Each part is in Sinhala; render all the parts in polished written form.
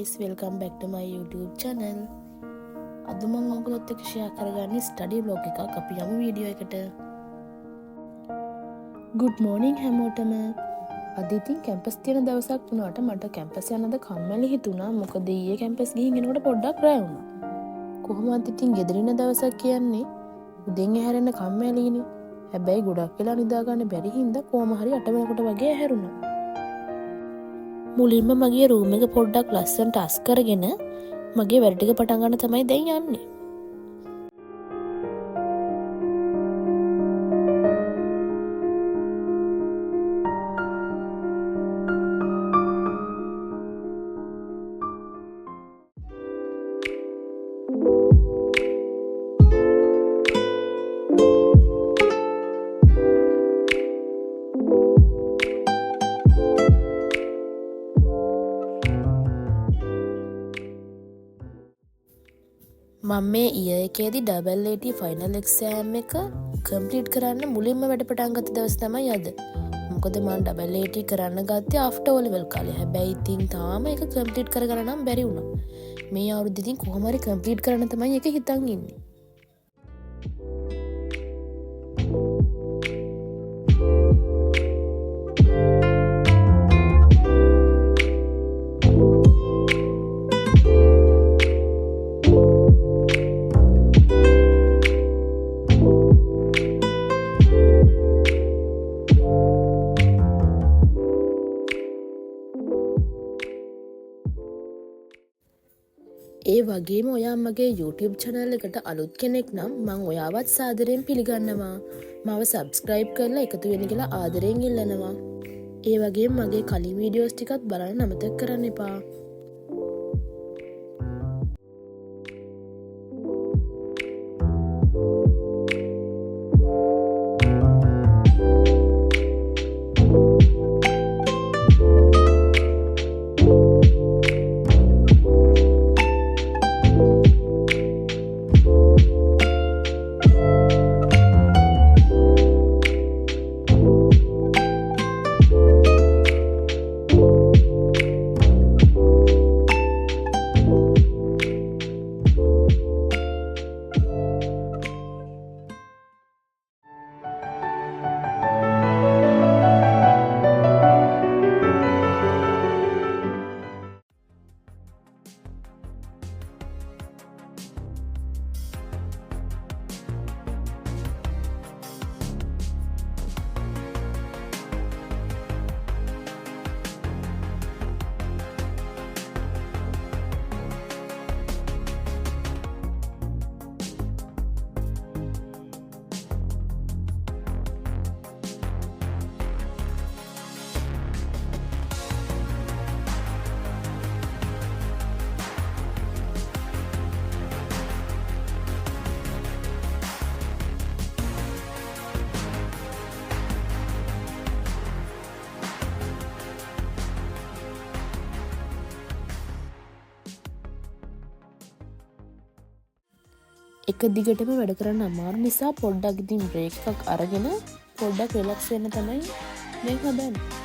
guys, welcome back to my YouTube channel. අද මම ඔයගොල්ලොත් එක්ක share කරගන්නේ study vlog එකක්. අපි යමු වීඩියෝ එකට. Good morning හැමෝටම. අද ඉතින් කැම්පස් තියෙන දවසක් වුණාට මට කැම්පස් යන්නද කම්මැලි හිතුණා. මොකද ඊයේ කැම්පස් ගිහින් එනකොට පොඩ්ඩක් රැ වුණා. කොහොමද ඉතින් ගෙදර ඉන්න දවසක් කියන්නේ උදෙන් ඇහැරෙන්න කම්මැලිනේ. හැබැයි ගොඩක් වෙලා නිදා ගන්න බැරි හින්දා කොහොම හරි 8 වෙනකොට වගේ ඇහැරුණා. මුලින්ම මගේ රූම් එක පොඩ්ඩක් ලස්සනට අස් කරගෙන මගේ වැඩ ටික පටන් ගන්න තමයි දැන් යන්නේ. මම මේ ඊයර් එකේදී ඩබල් AT ෆයිනල් එක්සෑම් එක කම්ප්ලීට් කරන්න මුලින්ම වැඩ පටන් ගත්ත දවස් තමයි අද. මොකද මම ඩබල් AT කරන්න ගත්තේ ආෆ්ටර් O level කාලේ. හැබැයි ඉතින් තාම ඒක කම්ප්ලීට් කරගන්න නම් බැරි වුණා. මේ අවුරුද්දේ ඉතින් කොහොම හරි කම්ප්ලීට් කරන්න තමයි ඒක හිතන් ඉන්නේ. ඒ වගේම ඔයා මගේ YouTube channel එකට අලුත් කෙනෙක් නම් මම ඔයාවත් සාදරයෙන් පිළිගන්නවා. මාව subscribe කරලා එකතු වෙන්න කියලා ආදරයෙන් ඉල්ලනවා. ඒ වගේම මගේ කලින් වීඩියෝස් ටිකත් බලන්න අමතක කරන්න එපා. එක දිගටම වැඩ කරන්න අමාරු නිසා පොඩ්ඩක් ඉතින් බ්‍රේක් එකක් අරගෙන පොඩ්ඩක් රිලැක්ස් වෙන්න තමයි මේ හදන්නේ.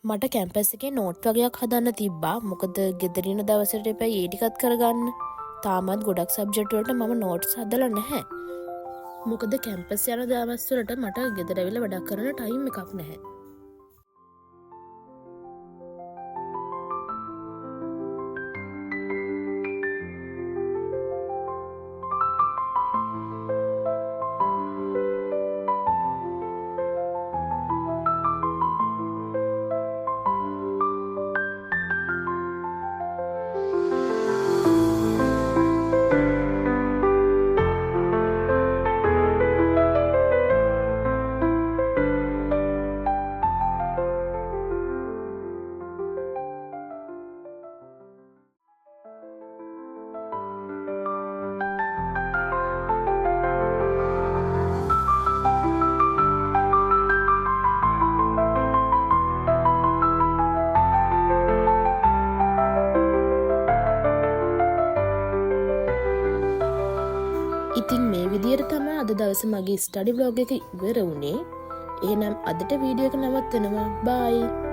මට කැම්පස් එකේ නෝට් වගේක් හදන්න තිබ්බා. මොකද ගෙදර ඉන්න දවසට එපැයි ඒ ටිකත් කරගන්න. තාමත් ගොඩක් සබ්ජෙක්ට් වලට මම නෝට්ස් හදලා නැහැ. මොකද කැම්පස් යන දවස් වලට මට ගෙදර ඇවිල්ලා වැඩක් කරන්න ටයිම් එකක් නැහැ. ඉතින් මේ විදියට තමයි අද දවසේ මගේ ස්ටඩි බ්ලොග් එක ඉවර වුණේ. එහෙනම් අදට වීඩියෝ එක නවත්වනවා. බයි.